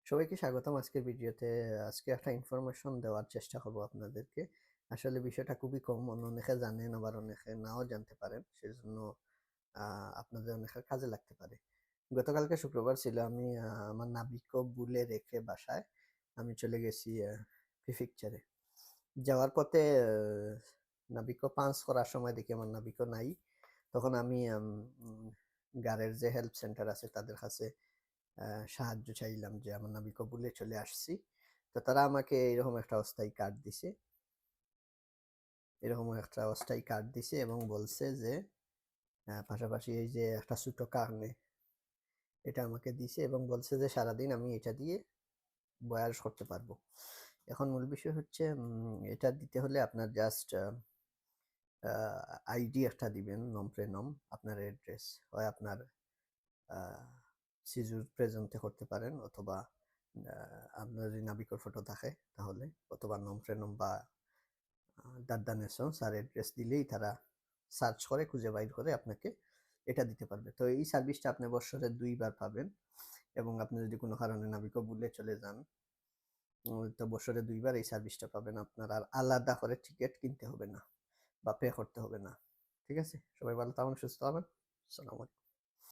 সবাইকে স্বাগতম আজকের ভিডিওতে। আজকে একটা ইনফরমেশন দেওয়ার চেষ্টা করব আপনাদেরকে। আসলে বিষয়টা খুবই কম, অনেকে জানেন আবার অনেকে নাও জানতে পারেন, সেজন্য আপনাদের অনেকের কাজে লাগতে পারে। গতকালকে শুক্রবার ছিল, আমি আমার নাবিকও বুলে রেখে বাসায় আমি চলে গেছি প্রিফেকচারে। যাওয়ার পথে নাবিকও পাঞ্চ করার সময় দেখি আমার নাবিকও নাই। তখন আমি গাড়ির যে হেল্প সেন্টার আছে তাদের কাছে সাহায্য চাইলাম যে আমার নাবিকও ভুলে চলে আসছি। তো তারা আমাকে এরকম একটা অস্থায়ী কার্ড দিছে, এবং বলছে যে পাশাপাশি এই যে একটা ছোট কার্নে এটা আমাকে দিছে এবং বলছে যে সারাদিন আমি এটা দিয়ে বয়াস করতে পারবো। এখন মূল বিষয় হচ্ছে এটা দিতে হলে আপনার জাস্ট আইডি একটা দিবেন, নম প্রেনম, আপনার অ্যাড্রেস হয় আপনার সিজুর প্রেজেন্টে করতে পারেন, অথবা আপনার যদি নাবিকর ফটো থাকে তাহলে, অথবা নম প্রেনম বা দাদা নেশন স্যার অ্যাড্রেস দিলেই তারা সার্চ করে খুঁজে বাইর করে আপনাকে এটা দিতে পারবে। তো এই সার্ভিসটা আপনি বছরে 2 বার পাবেন, এবং আপনি যদি কোনো কারণে নাবিকও ভুলে চলে যান তো বছরে 2 বার এই সার্ভিসটা পাবেন। আপনার আর আলাদা করে টিকিট কিনতে হবে না বা পে করতে হবে না। ঠিক আছে, সবাই ভালো থাকুন, সুস্থ হবেন। আসসালামু আলাইকুম।